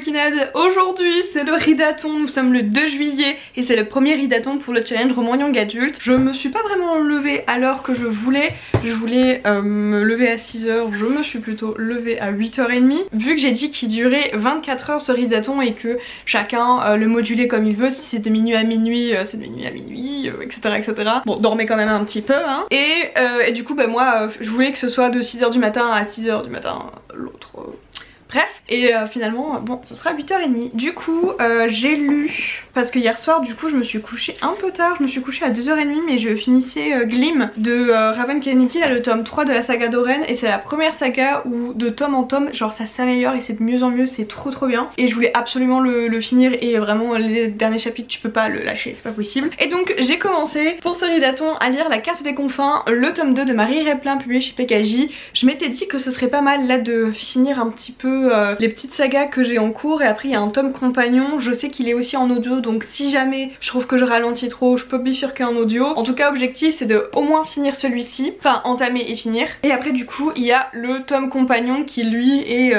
coquinades. Aujourd'hui c'est le ridathon, nous sommes le 2 juillet et c'est le premier ridathon pour le challenge roman young adulte. Je me suis pas vraiment levée à l'heure que je voulais me lever à 6h, je me suis plutôt levée à 8h30. Vu que j'ai dit qu'il durait 24 heures ce ridathon et que chacun le modulait comme il veut, si c'est de minuit à minuit, c'est de minuit à minuit, etc., etc. Bon, dormez quand même un petit peu hein. Et du coup bah moi je voulais que ce soit de 6h du matin à 6h du matin l'autre. Bref, et finalement, bon, ce sera 8h30. Du coup, j'ai lu, parce que hier soir, du coup, je me suis couchée un peu tard, je me suis couchée à 2h30, mais je finissais Glim de Raven Kennedy, là, le tome 3 de la saga d'Oren, et c'est la première saga où de tome en tome, genre ça s'améliore et c'est de mieux en mieux, c'est trop bien. Et je voulais absolument le finir, et vraiment, les derniers chapitres, tu peux pas le lâcher, c'est pas possible. Et donc, j'ai commencé, pour ce ridathon, à lire La Carte des Confins, le tome 2 de Marie Replin, publié chez PKJ. Je m'étais dit que ce serait pas mal, là, de finir un petit peu les petites sagas que j'ai en cours, et après il y a un tome compagnon, je sais qu'il est aussi en audio, donc si jamais je trouve que je ralentis trop, je peux bifurquer en audio. En tout cas objectif c'est de au moins finir celui-ci, enfin entamer et finir. Et après du coup il y a le tome compagnon qui lui est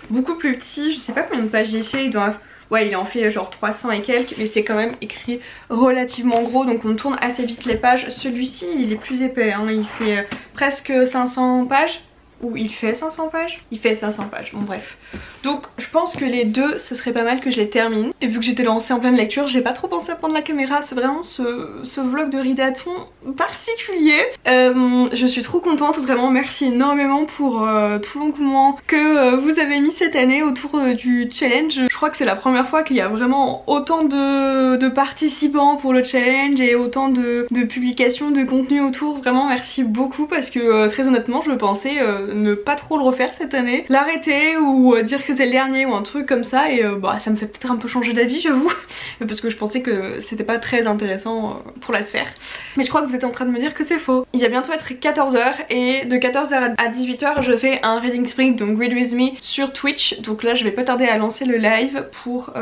beaucoup plus petit, je sais pas combien de pages j'ai fait, il doit... Ouais, il en fait genre 300 et quelques, mais c'est quand même écrit relativement gros, donc on tourne assez vite les pages. Celui-ci il est plus épais hein, il fait presque 500 pages. Ou il fait 500 pages? Il fait 500 pages, bon bref. Donc je pense que les deux, ce serait pas mal que je les termine. Et vu que j'étais lancée en pleine lecture, j'ai pas trop pensé à prendre la caméra. C'est vraiment ce vlog de ridathon particulier. Je suis trop contente, vraiment merci énormément pour tout l'engouement que vous avez mis cette année autour du challenge. Je crois que c'est la première fois qu'il y a vraiment autant de participants pour le challenge et autant de publications, de contenu autour. Vraiment merci beaucoup parce que très honnêtement je pensais ne pas trop le refaire cette année, l'arrêter ou dire que c'était le dernier ou un truc comme ça, et bah ça me fait peut-être un peu changer d'avis j'avoue, parce que je pensais que c'était pas très intéressant pour la sphère. Mais je crois que vous êtes en train de me dire que c'est faux. Il va bientôt être 14h et de 14h à 18h je fais un reading spring, donc read with me sur Twitch, donc là je vais pas tarder à lancer le live pour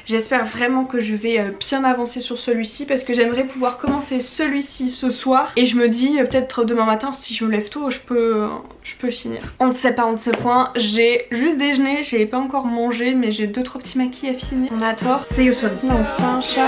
j'espère vraiment que je vais bien avancer sur celui-ci parce que j'aimerais pouvoir commencer celui-ci ce soir, et je me dis peut-être demain matin si je me lève tôt je peux finir. On ne sait pas, on ne sait point. J'ai juste déjeuné, j'ai pas encore mangé, mais j'ai 2-3 petits maquis à finir. On a tort. C'est you soon. Enfin, chat.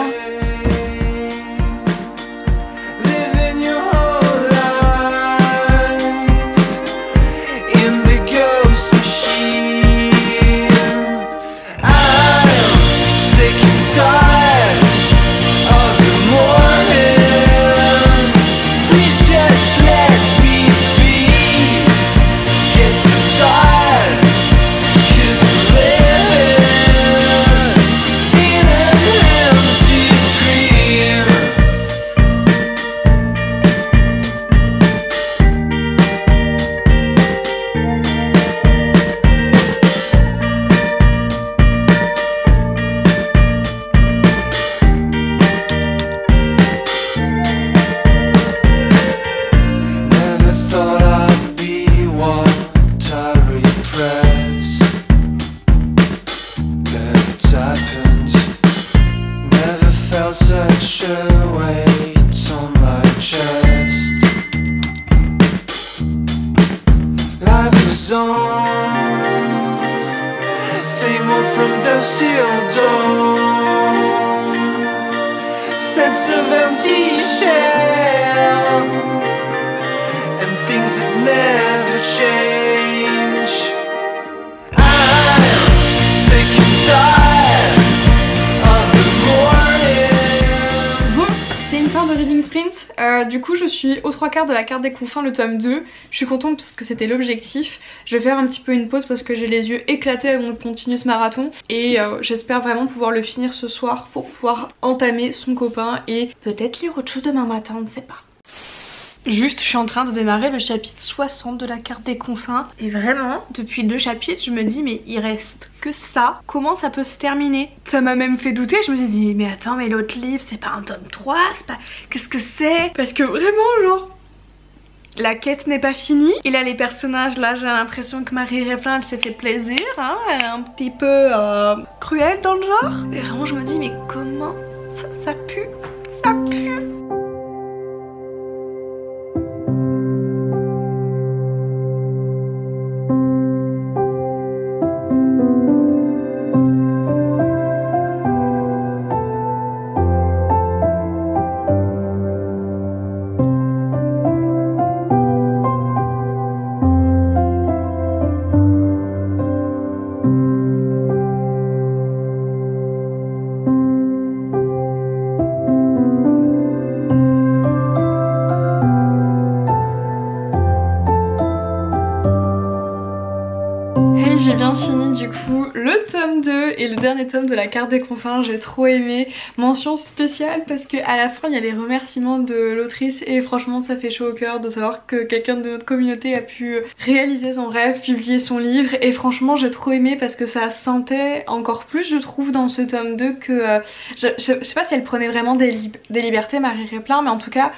Same old from dusk till dawn. Sense of empty shells and things that never change. I'm sick and tired of the morning. C'est une fin de reading sprint. Du coup je suis aux 3/4 de La Carte des Confins, le tome 2. Je suis contente parce que c'était l'objectif. Je vais faire un petit peu une pause parce que j'ai les yeux éclatés avant de continuer ce marathon. Et j'espère vraiment pouvoir le finir ce soir pour pouvoir entamer son copain et peut-être lire autre chose demain matin, on ne sait pas. Juste, je suis en train de démarrer le chapitre 60 de La Carte des Confins. Et vraiment, depuis 2 chapitres, je me dis mais il reste que ça. Comment ça peut se terminer? Ça m'a même fait douter, je me suis dit mais attends, mais l'autre livre c'est pas un tome 3, c'est pas... Qu'est-ce que c'est? Parce que vraiment genre... La quête n'est pas finie. Et là les personnages, là j'ai l'impression que Marie Replin elle s'est fait plaisir hein. Elle est un petit peu cruelle dans le genre. Et vraiment je me dis mais comment ça pue? Ça pue. dernier tome de la Carte des Confins, j'ai trop aimé. Mention spéciale parce que à la fin il y a les remerciements de l'autrice et franchement ça fait chaud au cœur de savoir que quelqu'un de notre communauté a pu réaliser son rêve, publier son livre, et franchement j'ai trop aimé parce que ça sentait encore plus, je trouve, dans ce tome 2 que je sais pas si elle prenait vraiment des libertés, Marie Replin, mais en tout cas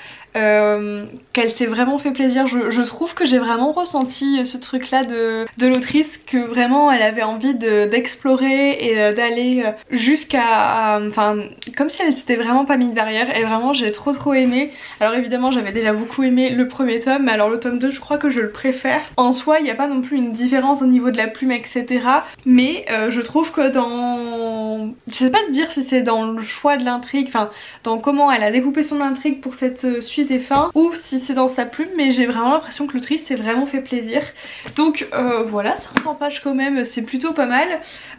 qu'elle s'est vraiment fait plaisir. Je trouve que j'ai vraiment ressenti ce truc là de l'autrice, que vraiment elle avait envie d'explorer et d'aller jusqu'à... Enfin, comme si elle s'était vraiment pas mis de barrière, et vraiment j'ai trop aimé. Alors évidemment j'avais déjà beaucoup aimé le premier tome, mais alors le tome 2 je crois que je le préfère. En soi il n'y a pas non plus une différence au niveau de la plume etc, mais je trouve que dans... Je sais pas te dire si c'est dans le choix de l'intrigue, enfin dans comment elle a découpé son intrigue pour cette suite et fin, ou si c'est dans sa plume, mais j'ai vraiment l'impression que l'autrice s'est vraiment fait plaisir. Donc voilà, 500 pages quand même, c'est plutôt pas mal.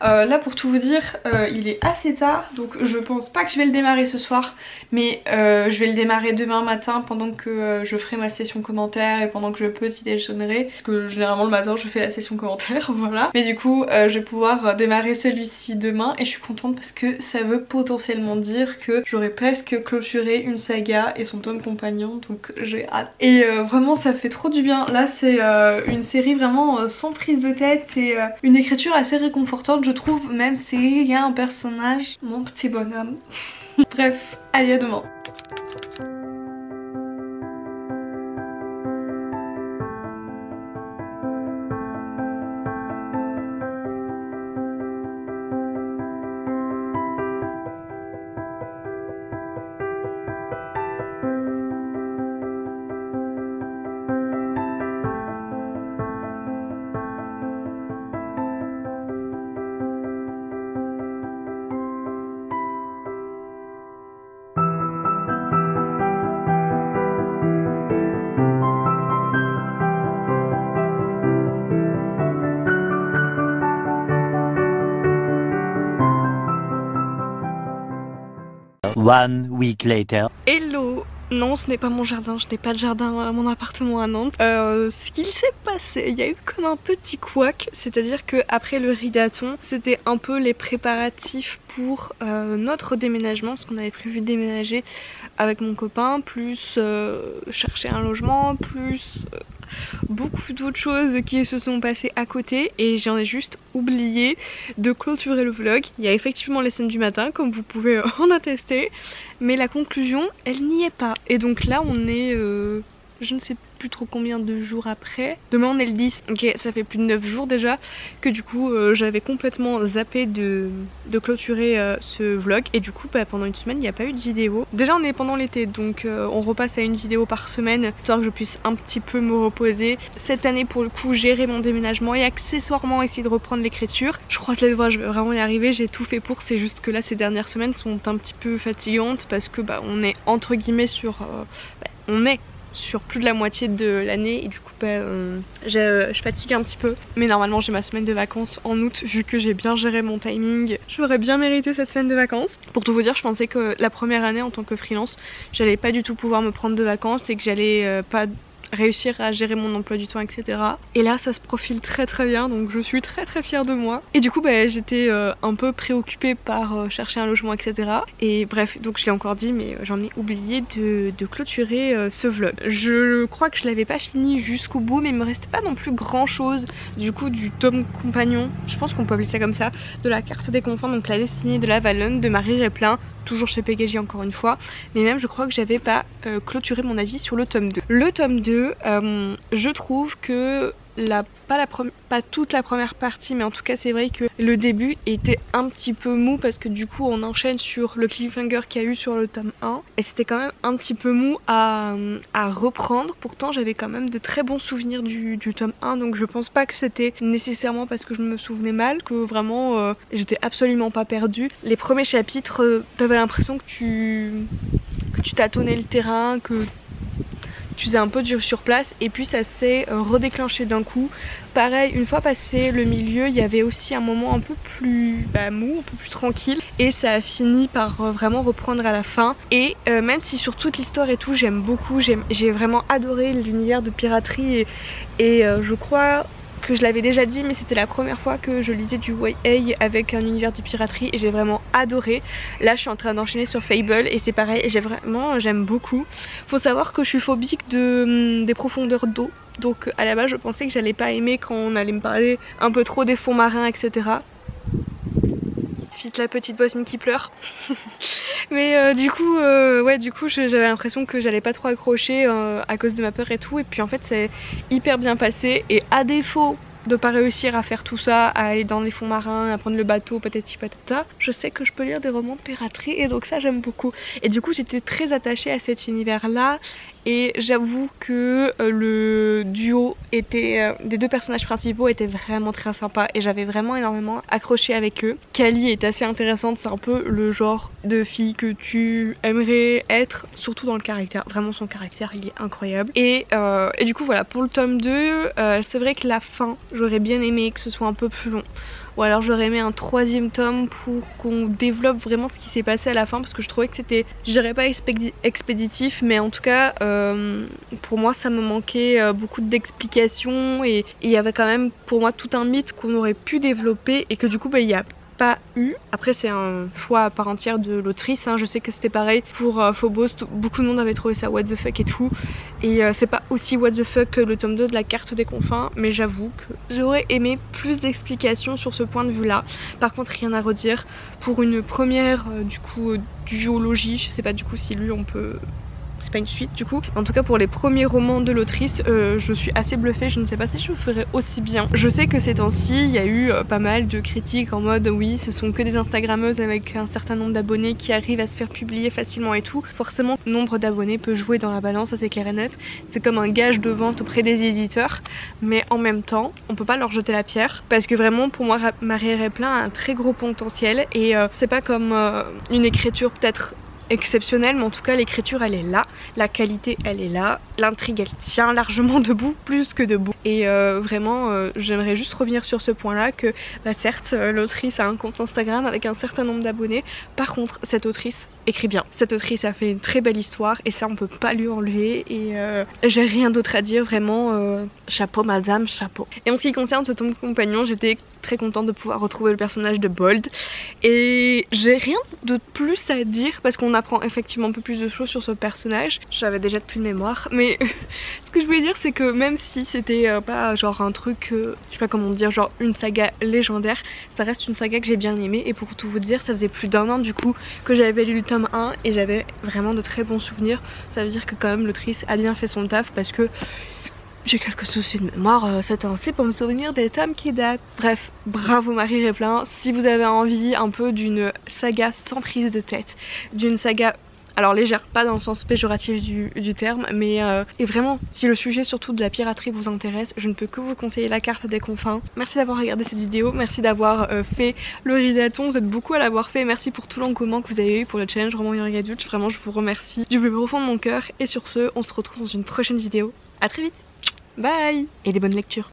Là pour tout vous dire, il est assez tard, donc je pense pas que je vais le démarrer ce soir, mais je vais le démarrer demain matin pendant que je ferai ma session commentaire et pendant que je petit déjeunerai, parce que généralement le matin je fais la session commentaire, voilà. Mais du coup je vais pouvoir démarrer celui-ci demain et je suis contente parce que ça veut potentiellement dire que j'aurai presque clôturé une saga et son tome compagnon, donc j'ai hâte. Et vraiment ça fait trop du bien. Là c'est une série vraiment sans prise de tête et une écriture assez réconfortante je trouve, même s'il y a un personnage, mon petit bonhomme. Bref, allez, à demain. One week later. Hello! Non, ce n'est pas mon jardin, je n'ai pas de jardin à mon appartement à Nantes. Ce qu'il s'est passé, il y a eu comme un petit couac, c'est-à-dire que après le ridaton, c'était un peu les préparatifs pour notre déménagement, parce qu'on avait prévu de déménager avec mon copain, plus chercher un logement, plus beaucoup d'autres choses qui se sont passées à côté, et j'en ai juste oublié de clôturer le vlog. Il y a effectivement les scènes du matin comme vous pouvez en attester, mais la conclusion elle n'y est pas, et donc là on est je ne sais plus trop combien de jours après. Demain on est le 10, ok, ça fait plus de 9 jours déjà que du coup j'avais complètement zappé de clôturer ce vlog, et du coup pendant une semaine il n'y a pas eu de vidéo. Déjà on est pendant l'été, donc on repasse à une vidéo par semaine histoire que je puisse un petit peu me reposer. Cette année pour le coup gérer mon déménagement et accessoirement essayer de reprendre l'écriture. Je croise les doigts, je vais vraiment y arriver, j'ai tout fait pour. C'est juste que là ces dernières semaines sont un petit peu fatigantes parce que on est entre guillemets sur on est sur plus de la moitié de l'année, et du coup je fatigue un petit peu, mais normalement j'ai ma semaine de vacances en août vu que j'ai bien géré mon timing. J'aurais bien mérité cette semaine de vacances. Pour tout vous dire, je pensais que la première année en tant que freelance j'allais pas du tout pouvoir me prendre de vacances et que j'allais pas réussir à gérer mon emploi du temps, etc. Et là ça se profile très bien, donc je suis très fière de moi. Et du coup j'étais un peu préoccupée par chercher un logement, etc. Et bref, donc je l'ai encore dit, mais j'en ai oublié de clôturer ce vlog. Je crois que je l'avais pas fini jusqu'au bout, mais il me restait pas non plus grand chose du coup du tome compagnon, je pense qu'on peut appeler ça comme ça, de la Carte des Confins, donc la destinée de la Valonne de Marie Replin, toujours chez PKJ encore une fois. Mais même je crois que j'avais pas clôturé mon avis sur le tome 2. Le tome 2, je trouve que pas toute la première partie, mais en tout cas c'est vrai que le début était un petit peu mou parce que du coup on enchaîne sur le cliffhanger qu'il y a eu sur le tome 1 et c'était quand même un petit peu mou à reprendre. Pourtant j'avais quand même de très bons souvenirs du tome 1, donc je pense pas que c'était nécessairement parce que je me souvenais mal, que vraiment j'étais absolument pas perdue. Les premiers chapitres, t'avais l'impression que tu tâtonnais le terrain, que tu faisais un peu dur sur place, et puis ça s'est redéclenché d'un coup. Pareil, une fois passé le milieu, il y avait aussi un moment un peu plus mou, un peu plus tranquille, et ça a fini par vraiment reprendre à la fin. Et même si sur toute l'histoire et tout j'aime beaucoup, j'ai vraiment adoré l'univers de piraterie, et je crois que je l'avais déjà dit, mais c'était la première fois que je lisais du YA avec un univers de piraterie et j'ai vraiment adoré. Là je suis en train d'enchaîner sur Fable et c'est pareil, j'aime beaucoup. Faut savoir que je suis phobique des profondeurs d'eau, donc à la base je pensais que j'allais pas aimer quand on allait me parler un peu trop des fonds marins, etc. La petite voisine qui pleure. Mais du coup j'avais l'impression que j'allais pas trop accrocher à cause de ma peur et tout, et puis en fait c'est hyper bien passé, et à défaut de pas réussir à faire tout ça, à aller dans les fonds marins, à prendre le bateau, patati patata, je sais que je peux lire des romans de piraterie et donc ça j'aime beaucoup. Et du coup j'étais très attachée à cet univers là, et j'avoue que le duo était, des deux personnages principaux était vraiment très sympa et j'avais vraiment énormément accroché avec eux. Kali est assez intéressante, c'est un peu le genre de fille que tu aimerais être, surtout dans le caractère, vraiment son caractère il est incroyable. Et du coup voilà, pour le tome 2, c'est vrai que la fin, j'aurais bien aimé que ce soit un peu plus long. Ou alors j'aurais aimé un 3e tome pour qu'on développe vraiment ce qui s'est passé à la fin, parce que je trouvais que c'était, je dirais pas expéditif, mais en tout cas pour moi ça me manquait beaucoup d'explications, et il y avait quand même pour moi tout un mythe qu'on aurait pu développer et que du coup il y a pas eu. Après c'est un choix à part entière de l'autrice, hein. Je sais que c'était pareil pour Phobos, beaucoup de monde avait trouvé ça what the fuck et tout, et c'est pas aussi what the fuck que le tome 2 de la carte des confins, mais j'avoue que j'aurais aimé plus d'explications sur ce point de vue là. Par contre rien à redire pour une première du coup duologie, je sais pas du coup si lui on peut... c'est pas une suite du coup. En tout cas pour les premiers romans de l'autrice, je suis assez bluffée, je ne sais pas si je le ferai aussi bien. Je sais que ces temps-ci il y a eu pas mal de critiques en mode oui ce sont que des instagrammeuses avec un certain nombre d'abonnés qui arrivent à se faire publier facilement et tout. Forcément le nombre d'abonnés peut jouer dans la balance, ça c'est clair et net. C'est comme un gage de vente auprès des éditeurs, mais en même temps on peut pas leur jeter la pierre, parce que vraiment pour moi Marie Replin a un très gros potentiel, et c'est pas comme une écriture peut-être exceptionnelle, mais en tout cas l'écriture elle est là, la qualité elle est là, l'intrigue elle tient largement debout, plus que debout, et vraiment j'aimerais juste revenir sur ce point là, que certes l'autrice a un compte Instagram avec un certain nombre d'abonnés, par contre cette autrice écrit bien, cette autrice a fait une très belle histoire et ça on peut pas lui enlever, et j'ai rien d'autre à dire, vraiment chapeau madame, chapeau. Et en ce qui concerne ce tome compagnon, j'étais très contente de pouvoir retrouver le personnage de Bold, et j'ai rien de plus à dire parce qu'on apprend effectivement un peu plus de choses sur ce personnage, j'avais déjà depuis de mémoire, mais ce que je voulais dire c'est que même si c'était pas genre un truc, je sais pas comment dire, genre une saga légendaire, ça reste une saga que j'ai bien aimée, et pour tout vous dire ça faisait plus d'1 an du coup que j'avais lu le tome 1 et j'avais vraiment de très bons souvenirs. Ça veut dire que quand même l'autrice a bien fait son taf, parce que j'ai quelques soucis de mémoire cette année pour me souvenir des tomes qui datent. Bref, bravo Marie Replin. Si vous avez envie un peu d'une saga sans prise de tête, d'une saga, alors légère, pas dans le sens péjoratif du terme, mais et vraiment, si le sujet surtout de la piraterie vous intéresse, je ne peux que vous conseiller la carte des confins. Merci d'avoir regardé cette vidéo, merci d'avoir fait le ridaton, vous êtes beaucoup à l'avoir fait, merci pour tout l'engouement que vous avez eu pour le challenge Roman Young Adult, vraiment je vous remercie du plus profond de mon cœur, et sur ce, on se retrouve dans une prochaine vidéo. À très vite, bye et des bonnes lectures.